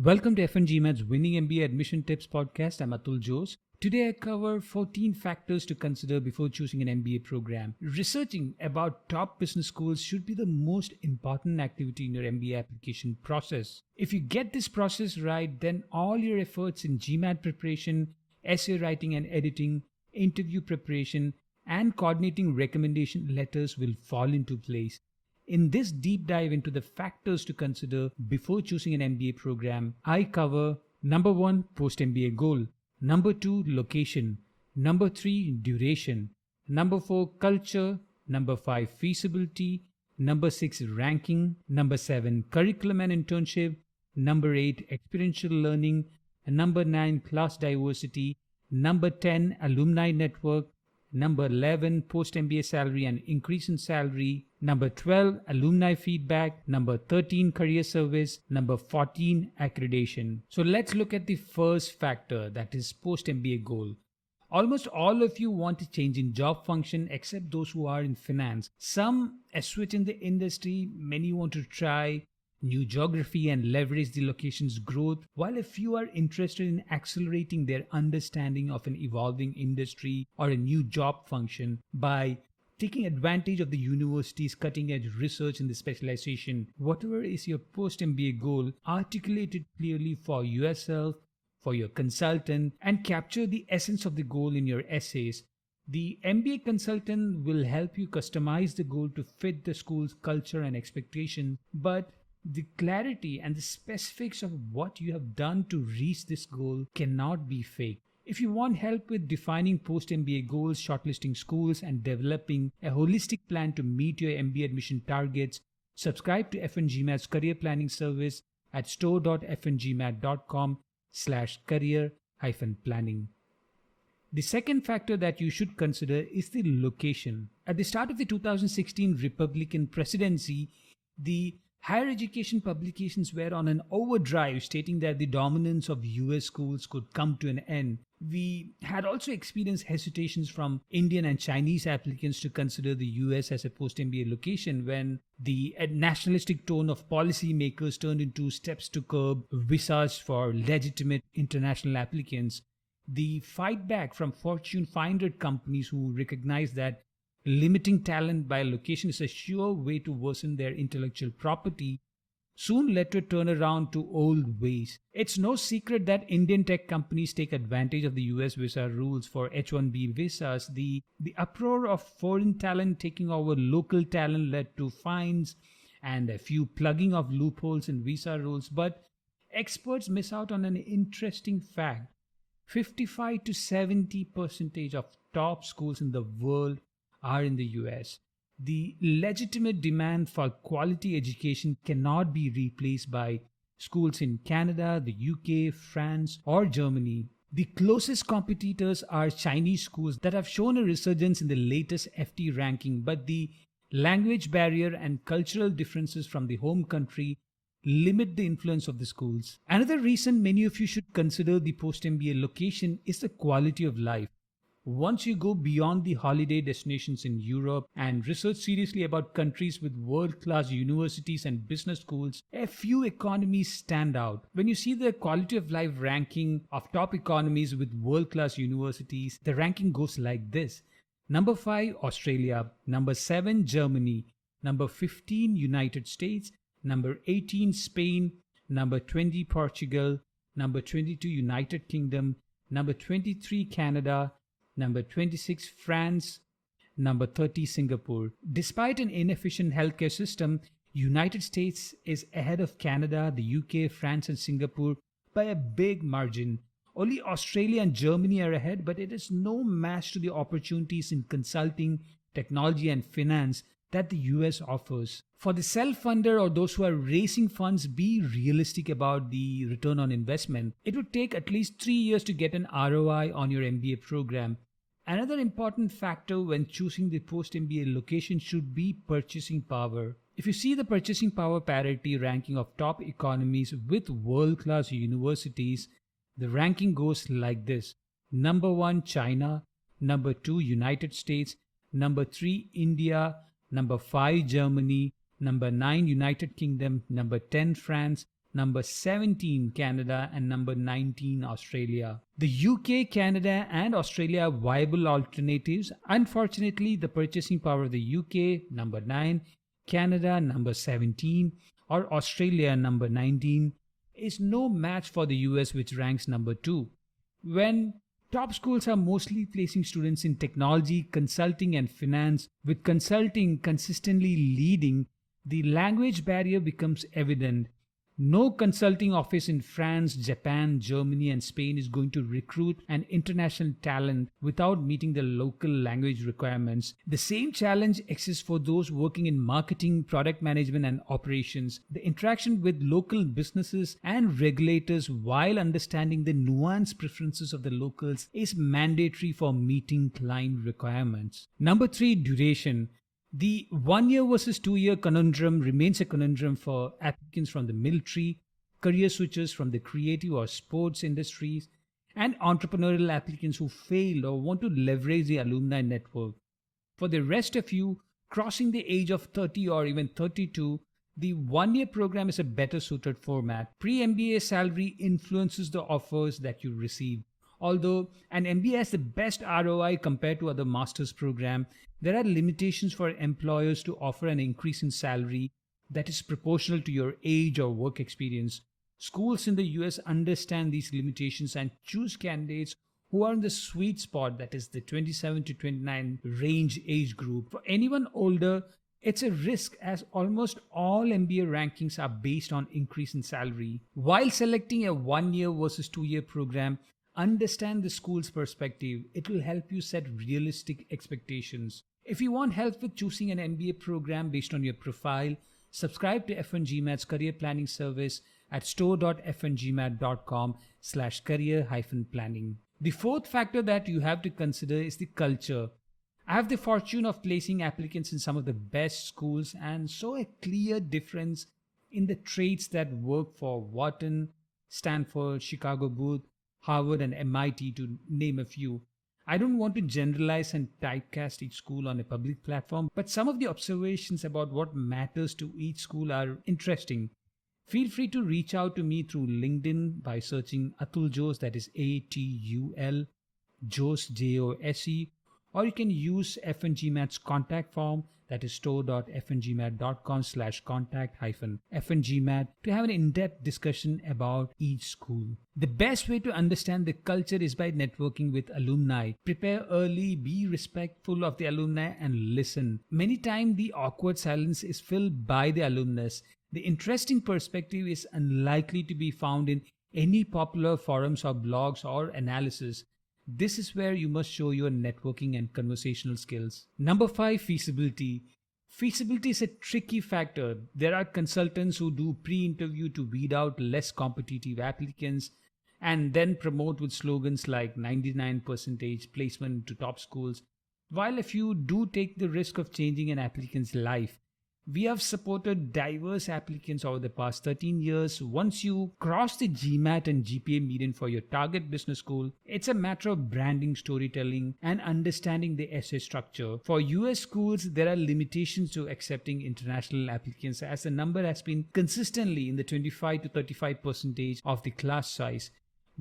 Welcome to GMAT's Winning MBA Admission Tips podcast. I'm Atul Jose. Today I cover 14 factors to consider before choosing an MBA program. Researching about top business schools should be the most important activity in your MBA application process. If you get this process right, then all your efforts in GMAT preparation, essay writing and editing, interview preparation, and coordinating recommendation letters will fall into place. In this deep dive into the factors to consider before choosing an MBA program, I cover number 1, post-MBA goal, number 2, location, number 3, duration, number 4, culture, number 5, feasibility, number 6, ranking, number 7, curriculum and internship, number 8, experiential learning, and number 9, class diversity, number 10, alumni network, number 11, post-MBA salary and increase in salary. Number 12, alumni feedback. Number 13, career service. Number 14, accreditation. So let's look at the first factor, that is post-MBA goal. Almost all of you want to change in job function except those who are in finance. Some a switch in the industry, many want to try new geography and leverage the location's growth, while a few are interested in accelerating their understanding of an evolving industry or a new job function by taking advantage of the university's cutting-edge research in the specialization. Whatever is your post-MBA goal, articulate it clearly for yourself, for your consultant, and capture the essence of the goal in your essays. The MBA consultant will help you customize the goal to fit the school's culture and expectation, but the clarity and the specifics of what you have done to reach this goal cannot be faked. If you want help with defining post-MBA goals, shortlisting schools, and developing a holistic plan to meet your MBA admission targets, subscribe to FNGMAT's career planning service at store.fngmat.com/career-planning. The second factor that you should consider is the location. At the start of the 2016 Republican presidency, the higher education publications were on an overdrive, stating that the dominance of US schools could come to an end. We had also experienced hesitations from Indian and Chinese applicants to consider the US as a post-MBA location when the nationalistic tone of policymakers turned into steps to curb visas for legitimate international applicants. The fight back from Fortune 500 companies who recognized that limiting talent by location is a sure way to worsen their intellectual property soon led to a turnaround to old ways. It's no secret that Indian tech companies take advantage of the US visa rules for H-1B visas. The uproar of foreign talent taking over local talent led to fines and a few plugging of loopholes in visa rules. But experts miss out on an interesting fact. 55 to 70% of top schools in the world are in the US. The legitimate demand for quality education cannot be replaced by schools in Canada, the UK, France, or Germany. The closest competitors are Chinese schools that have shown a resurgence in the latest FT ranking, but the language barrier and cultural differences from the home country limit the influence of the schools. Another reason many of you should consider the post-MBA location is the quality of life. Once you go beyond the holiday destinations in Europe and research seriously about countries with world-class universities and business schools, a few economies stand out. When you see the quality of life ranking of top economies with world-class universities, the ranking goes like this. Number 5, Australia. Number 7, Germany. Number 15, United States. Number 18, Spain. Number 20, Portugal. Number 22, United Kingdom. Number 23, Canada. Number 26, France. Number 30, Singapore. Despite an inefficient healthcare system, United States is ahead of Canada, the UK, France, and Singapore by a big margin. Only Australia and Germany are ahead, but it is no match to the opportunities in consulting, technology, and finance that the US offers. For the self-funder or those who are raising funds, be realistic about the return on investment. It would take at least 3 years to get an ROI on your MBA program. Another important factor when choosing the post-MBA location should be purchasing power. If you see the purchasing power parity ranking of top economies with world-class universities, the ranking goes like this. Number 1, China. Number 2, United States. Number 3, India. Number 5, Germany. Number 9, United Kingdom. Number 10, France. number 17 Canada, and number 19 Australia. The UK, Canada, and Australia are viable alternatives. Unfortunately, the purchasing power of the UK, number 9, Canada, number 17, or Australia, number 19, is no match for the US, which ranks number 2. When top schools are mostly placing students in technology, consulting, and finance, with consulting consistently leading, the language barrier becomes evident. No consulting office in France, Japan, Germany, and Spain is going to recruit an international talent without meeting the local language requirements. The same challenge exists for those working in marketing, product management, and operations. The interaction with local businesses and regulators while understanding the nuanced preferences of the locals is mandatory for meeting client requirements. Number 3, duration. The 1 year versus 2 year conundrum remains a conundrum for applicants from the military, career switchers from the creative or sports industries, and entrepreneurial applicants who failed or want to leverage the alumni network. For the rest of you, crossing the age of 30 or even 32, the 1 year program is a better suited format. Pre-MBA salary influences the offers that you receive. Although an MBA has the best ROI compared to other master's program, there are limitations for employers to offer an increase in salary that is proportional to your age or work experience. Schools in the US understand these limitations and choose candidates who are in the sweet spot, that is the 27 to 29 range age group. For anyone older, it's a risk as almost all MBA rankings are based on increase in salary. While selecting a 1 year versus 2 year program, understand the school's perspective. It will help you set realistic expectations. If you want help with choosing an MBA program based on your profile, subscribe to F1GMAT's career planning service at store.f1gmat.com/career-planning. The fourth factor that you have to consider is the culture. I have the fortune of placing applicants in some of the best schools and saw a clear difference in the traits that work for Wharton, Stanford, Chicago Booth, Harvard, and MIT, to name a few. I don't want to generalize and typecast each school on a public platform, but some of the observations about what matters to each school are interesting. Feel free to reach out to me through LinkedIn by searching Atul Jose, that is ATUL, Jose, Jose, or you can use F1GMAT's contact form, that is store.f1gmat.com/contact-fngmat, to have an in-depth discussion about each school. The best way to understand the culture is by networking with alumni. Prepare early, be respectful of the alumni, and listen. Many times the awkward silence is filled by the alumnus. The interesting perspective is unlikely to be found in any popular forums or blogs or analysis. This is where you must show your networking and conversational skills. Number 5, feasibility. Feasibility is a tricky factor. There are consultants who do pre-interview to weed out less competitive applicants and then promote with slogans like 99% placement to top schools, while a few do take the risk of changing an applicant's life. We have supported diverse applicants over the past 13 years. Once you cross the GMAT and GPA median for your target business school, it's a matter of branding, storytelling, and understanding the essay structure. For US schools, there are limitations to accepting international applicants, as the number has been consistently in the 25 to 35% of the class size.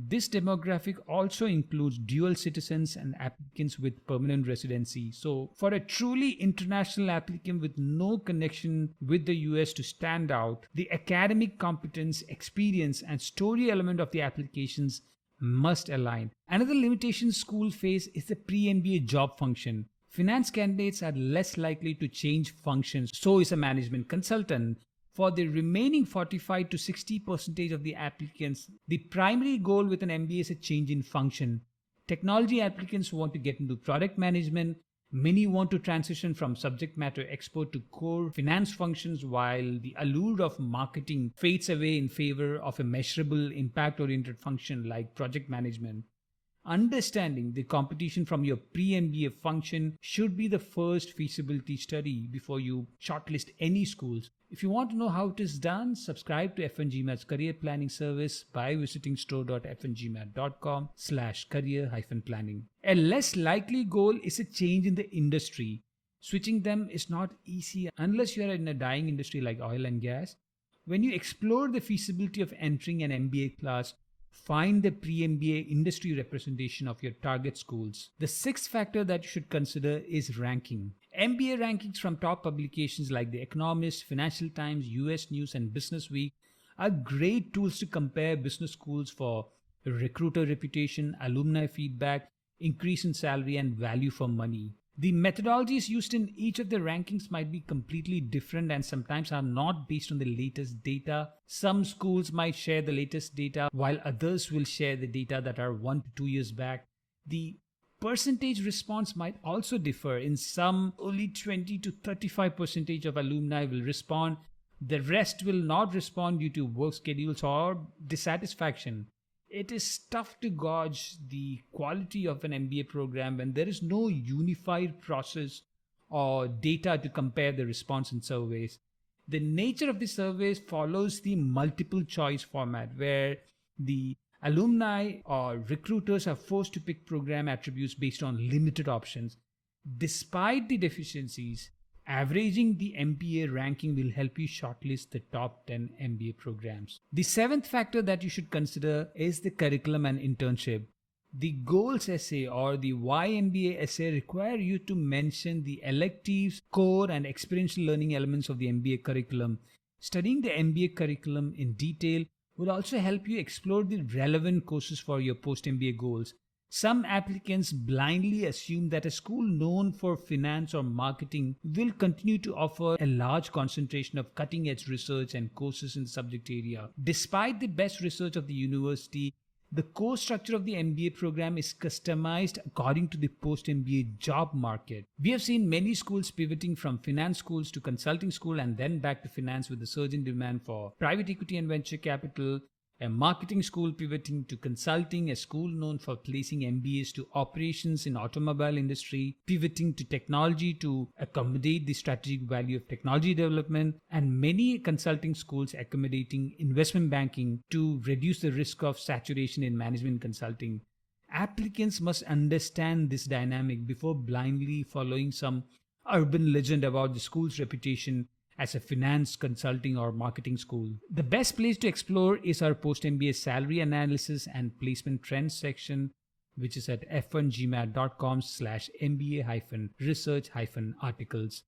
This demographic also includes dual citizens and applicants with permanent residency. So, for a truly international applicant with no connection with the US to stand out, the academic competence, experience, and story element of the applications must align. Another limitation schools face is the pre-MBA job function. Finance candidates are less likely to change functions, so is a management consultant. For the remaining 45 to 60% of the applicants, the primary goal with an MBA is a change in function. Technology applicants want to get into product management. Many want to transition from subject matter expert to core finance functions, while the allure of marketing fades away in favor of a measurable, impact-oriented function like project management. Understanding the competition from your pre-MBA function should be the first feasibility study before you shortlist any schools. If you want to know how it is done, subscribe to F1GMAT's career planning service by visiting store.f1gmat.com/career-planning. A less likely goal is a change in the industry. Switching them is not easy unless you are in a dying industry like oil and gas. When you explore the feasibility of entering an MBA class, find the pre-MBA industry representation of your target schools. The sixth factor that you should consider is ranking. MBA rankings from top publications like The Economist, Financial Times, US News, and Business Week are great tools to compare business schools for recruiter reputation, alumni feedback, increase in salary, and value for money. The methodologies used in each of the rankings might be completely different and sometimes are not based on the latest data. Some schools might share the latest data while others will share the data that are 1 to 2 years back. The percentage response might also differ. In some, only 20 to 35% of alumni will respond. The rest will not respond due to work schedules or dissatisfaction. It is tough to gauge the quality of an MBA program when there is no unified process or data to compare the response in surveys. The nature of the surveys follows the multiple choice format where the alumni or recruiters are forced to pick program attributes based on limited options. Despite the deficiencies, averaging the MBA ranking will help you shortlist the top 10 MBA programs. The seventh factor that you should consider is the curriculum and internship. The goals essay or the why MBA essay require you to mention the electives, core, and experiential learning elements of the MBA curriculum. Studying the MBA curriculum in detail will also help you explore the relevant courses for your post-MBA goals. Some applicants blindly assume that a school known for finance or marketing will continue to offer a large concentration of cutting-edge research and courses in the subject area. Despite the best research of the university, the course structure of the MBA program is customized according to the post-MBA job market. We have seen many schools pivoting from finance schools to consulting school and then back to finance with the surge in demand for private equity and venture capital. A marketing school pivoting to consulting, a school known for placing MBAs to operations in automobile industry, pivoting to technology to accommodate the strategic value of technology development, and many consulting schools accommodating investment banking to reduce the risk of saturation in management consulting. Applicants must understand this dynamic before blindly following some urban legend about the school's reputation as a finance, consulting, or marketing school. The best place to explore is our post-MBA salary analysis and placement trends section, which is at f1gmat.com/mba-research-articles.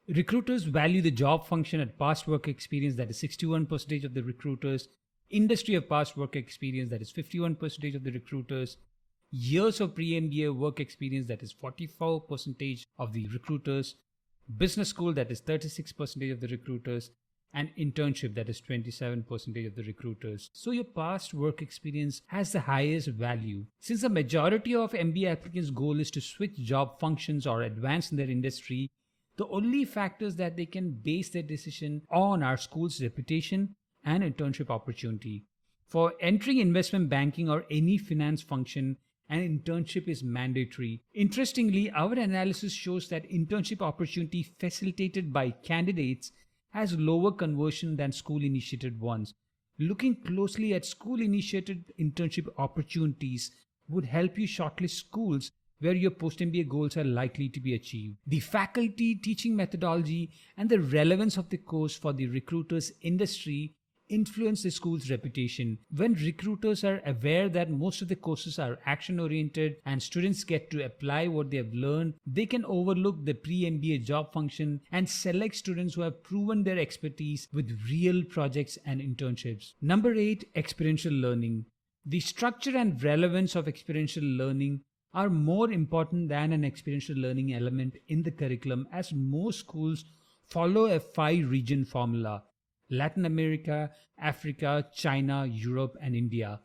Recruiters value the job function at past work experience, that is 61% of the recruiters, industry of past work experience, that is 51% of the recruiters, years of pre-MBA work experience, that is 44% of the recruiters, business school, that is 36% of the recruiters, and internship, that is 27% of the recruiters. So your past work experience has the highest value. Since the majority of MBA applicants' goal is to switch job functions or advance in their industry, the only factors that they can base their decision on are school's reputation and internship opportunity. For entering investment banking or any finance function, an internship is mandatory. Interestingly, our analysis shows that internship opportunity facilitated by candidates has lower conversion than school-initiated ones. Looking closely at school-initiated internship opportunities would help you shortlist schools where your post-MBA goals are likely to be achieved. The faculty, teaching methodology, and the relevance of the course for the recruiter's industry influence the school's reputation. When recruiters are aware that most of the courses are action-oriented and students get to apply what they have learned, they can overlook the pre-MBA job function and select students who have proven their expertise with real projects and internships. Number 8, experiential learning. The structure and relevance of experiential learning are more important than an experiential learning element in the curriculum, as most schools follow a 5-region formula: Latin America, Africa, China, Europe, and India.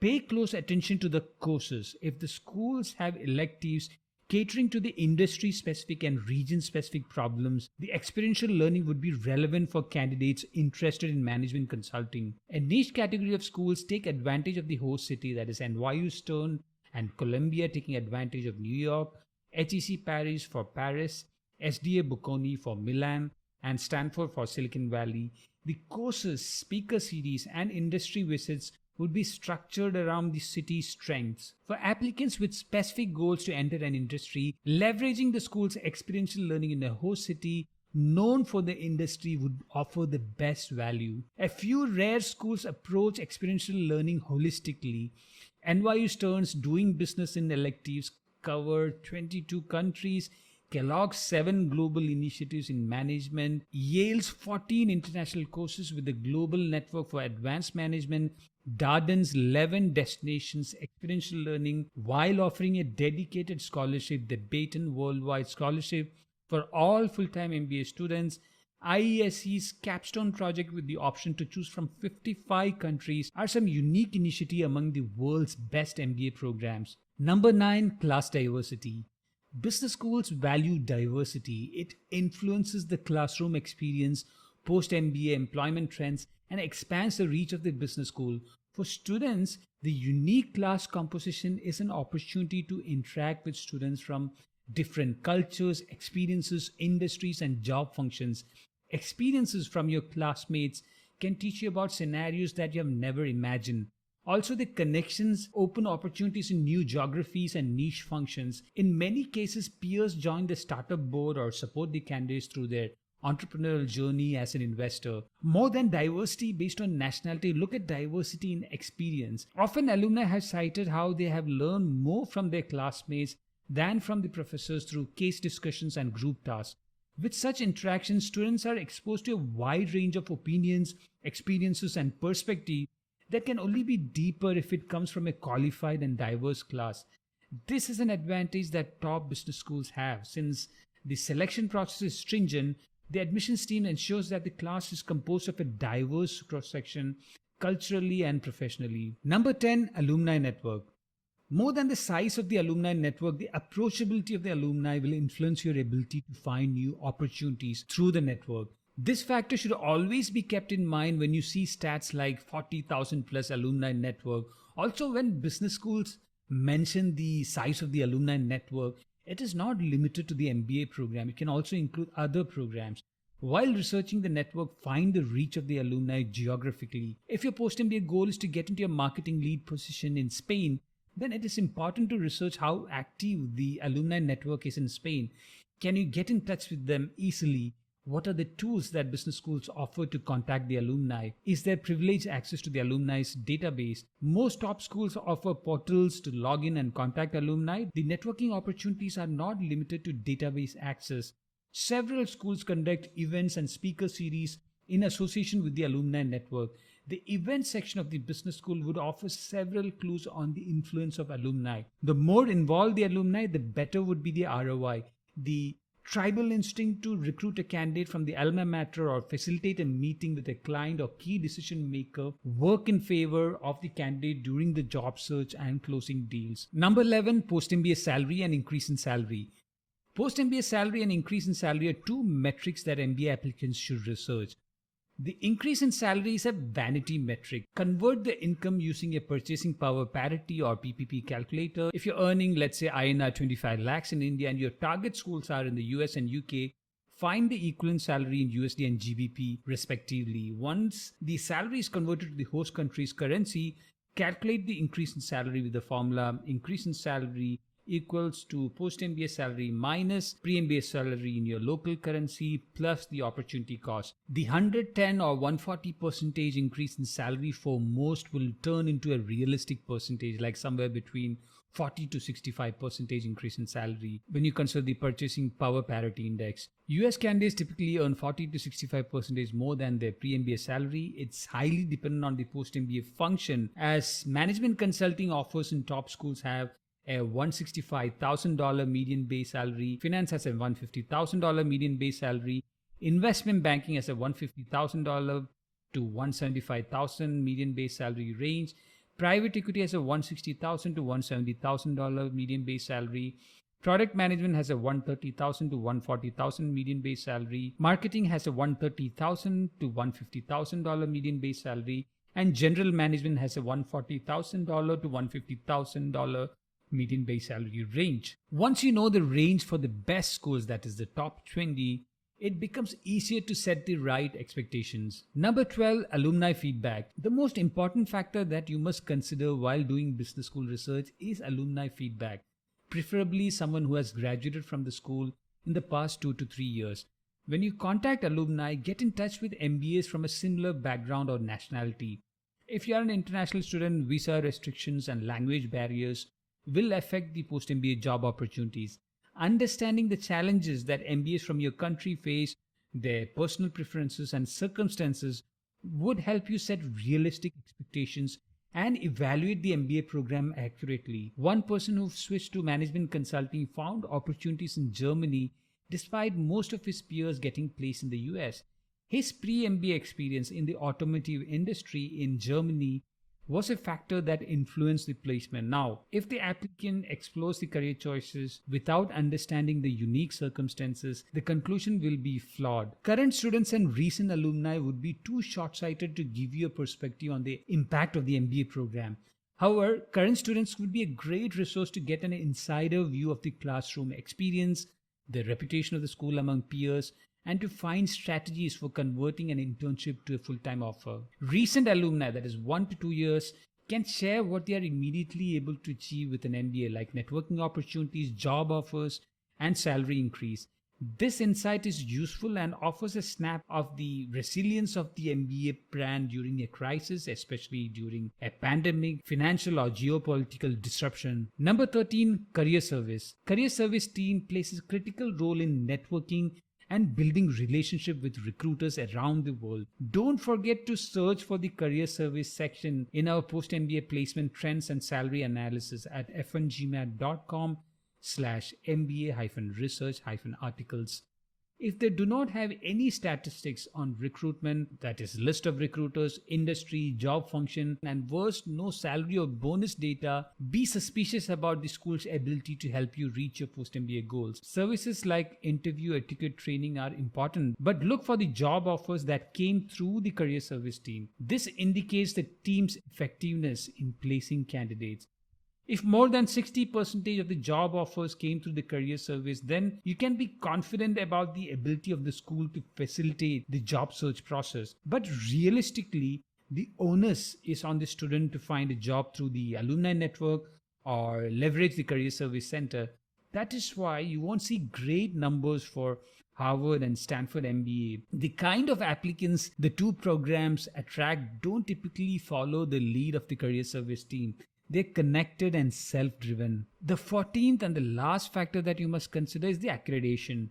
Pay close attention to the courses. If the schools have electives catering to the industry-specific and region-specific problems, the experiential learning would be relevant for candidates interested in management consulting. A niche category of schools take advantage of the host city, that is NYU Stern and Columbia taking advantage of New York, HEC Paris for Paris, SDA Bocconi for Milan, and Stanford for Silicon Valley. The courses, speaker series, and industry visits would be structured around the city's strengths. For applicants with specific goals to enter an industry, leveraging the school's experiential learning in a host city known for the industry would offer the best value. A few rare schools approach experiential learning holistically. NYU Stern's Doing Business in electives cover 22 countries, Kellogg's 7 global initiatives in management, Yale's 14 international courses with the Global Network for Advanced Management, Darden's 11 destinations experiential learning, while offering a dedicated scholarship, the Baton Worldwide Scholarship for all full-time MBA students. IESE's capstone project with the option to choose from 55 countries are some unique initiatives among the world's best MBA programs. Number 9, class diversity. Business schools value diversity. It influences the classroom experience, post-MBA employment trends, and expands the reach of the business school. For students, the unique class composition is an opportunity to interact with students from different cultures, experiences, industries, and job functions. Experiences from your classmates can teach you about scenarios that you have never imagined. Also, the connections open opportunities in new geographies and niche functions. In many cases, peers join the startup board or support the candidates through their entrepreneurial journey as an investor. More than diversity based on nationality, look at diversity in experience. Often, alumni have cited how they have learned more from their classmates than from the professors through case discussions and group tasks. With such interactions, students are exposed to a wide range of opinions, experiences, and perspectives that can only be deeper if it comes from a qualified and diverse class. This is an advantage that top business schools have. Since the selection process is stringent, the admissions team ensures that the class is composed of a diverse cross-section culturally and professionally. Number 10, Alumni Network. More than the size of the alumni network, the approachability of the alumni will influence your ability to find new opportunities through the network. This factor should always be kept in mind when you see stats like 40,000 plus alumni network. Also, when business schools mention the size of the alumni network, it is not limited to the MBA program. It can also include other programs. While researching the network, find the reach of the alumni geographically. If your post-MBA goal is to get into a marketing lead position in Spain, then it is important to research how active the alumni network is in Spain. Can you get in touch with them easily? What are the tools that business schools offer to contact the alumni? Is there privileged access to the alumni's database? Most top schools offer portals to log in and contact alumni. The networking opportunities are not limited to database access. Several schools conduct events and speaker series in association with the alumni network. The event section of the business school would offer several clues on the influence of alumni. The more involved the alumni, the better would be the ROI. The tribal instinct to recruit a candidate from the alma mater or facilitate a meeting with a client or key decision maker work in favor of the candidate during the job search and closing deals. Number 11, post-MBA salary and increase in salary. Post-MBA salary and increase in salary are two metrics that MBA applicants should research. The increase in salary is a vanity metric. Convert the income using a purchasing power parity or PPP calculator. If you're earning, let's say, INR 25 lakhs in India and your target schools are in the US and UK, find the equivalent salary in USD and GBP respectively. Once the salary is converted to the host country's currency, calculate the increase in salary with the formula increase in salary equals to post-MBA salary minus pre-MBA salary in your local currency plus the opportunity cost. The 110 or 140 percentage increase in salary for most will turn into a realistic percentage, like somewhere between 40 to 65 percentage increase in salary when you consider the purchasing power parity index. US candidates typically earn 40 to 65 percentage more than their pre-MBA salary. It's highly dependent on the post-MBA function, as management consulting offers in top schools have a $165,000 median base salary. Finance has a $150,000 median base salary. Investment banking has a $150,000 to $175,000 median base salary range. Private equity has a $160,000 to $170,000 median base salary. Product management has a $130,000 to $140,000 median base salary. Marketing has a $130,000 to $150,000 median base salary. And general management has a $140,000 to $150,000 median base salary range. Once you know the range for the best schools, that is the top 20, it becomes easier to set the right expectations. Number 12, alumni feedback. The most important factor that you must consider while doing business school research is alumni feedback, preferably someone who has graduated from the school in the past 2 to 3 years. When you contact alumni, get in touch with MBAs from a similar background or nationality. If you are an international student, visa restrictions and language barriers will affect the post MBA job opportunities. Understanding the challenges that MBAs from your country face, their personal preferences and circumstances would help you set realistic expectations and evaluate the MBA program accurately. One person who switched to management consulting found opportunities in Germany despite most of his peers getting placed in the US. His pre-MBA experience in the automotive industry in Germany was a factor that influenced the placement. Now, if the applicant explores the career choices without understanding the unique circumstances, the conclusion will be flawed. Current students and recent alumni would be too short-sighted to give you a perspective on the impact of the MBA program. However, current students would be a great resource to get an insider view of the classroom experience, the reputation of the school among peers, and to find strategies for converting an internship to a full-time offer. Recent alumni, that is 1 to 2 years, can share what they are immediately able to achieve with an MBA, like networking opportunities, job offers, and salary increase. This insight is useful and offers a snap of the resilience of the MBA brand during a crisis, especially during a pandemic, financial or geopolitical disruption. Number 13, career service. Career service team plays a critical role in networking and building relationship with recruiters around the world. Don't forget to search for the career service section in our post-MBA placement trends and salary analysis at fngmat.com/MBA-research-articles. If they do not have any statistics on recruitment, that is list of recruiters, industry, job function, and worst, no salary or bonus data, be suspicious about the school's ability to help you reach your post-MBA goals. Services like interview etiquette training are important, but look for the job offers that came through the career service team. This indicates the team's effectiveness in placing candidates. If more than 60% of the job offers came through the career service, then you can be confident about the ability of the school to facilitate the job search process. But realistically, the onus is on the student to find a job through the Alumni Network or leverage the Career Service Center. That is why you won't see great numbers for Harvard and Stanford MBA. The kind of applicants the two programs attract don't typically follow the lead of the career service team. They're connected and self-driven. The 14th and the last factor that you must consider is the accreditation.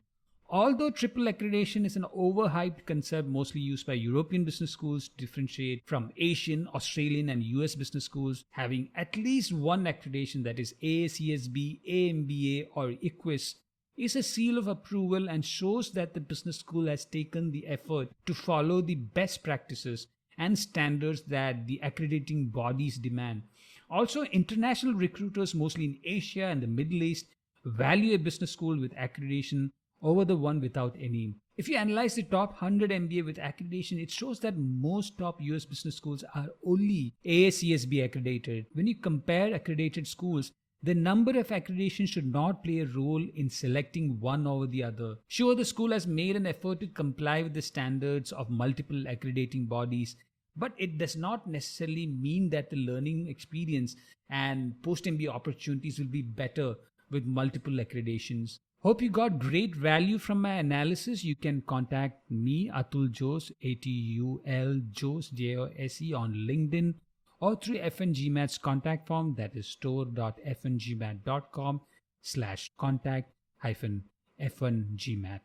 Although triple accreditation is an overhyped concept mostly used by European business schools to differentiate from Asian, Australian, and US business schools, having at least one accreditation, that is AACSB, AMBA, or IQUIS, is a seal of approval and shows that the business school has taken the effort to follow the best practices and standards that the accrediting bodies demand. Also, international recruiters, mostly in Asia and the Middle East, value a business school with accreditation over the one without any. If you analyze the top 100 MBA with accreditation, it shows that most top US business schools are only AACSB accredited. When you compare accredited schools, the number of accreditations should not play a role in selecting one over the other. Sure, the school has made an effort to comply with the standards of multiple accrediting bodies, but it does not necessarily mean that the learning experience and post-MBA opportunities will be better with multiple accreditations. Hope you got great value from my analysis. You can contact me, Atul Jose, ATUL Jose, JOSE, on LinkedIn or through FNGMAT's contact form, that is store.fngmat.com/contact-FNGMAT.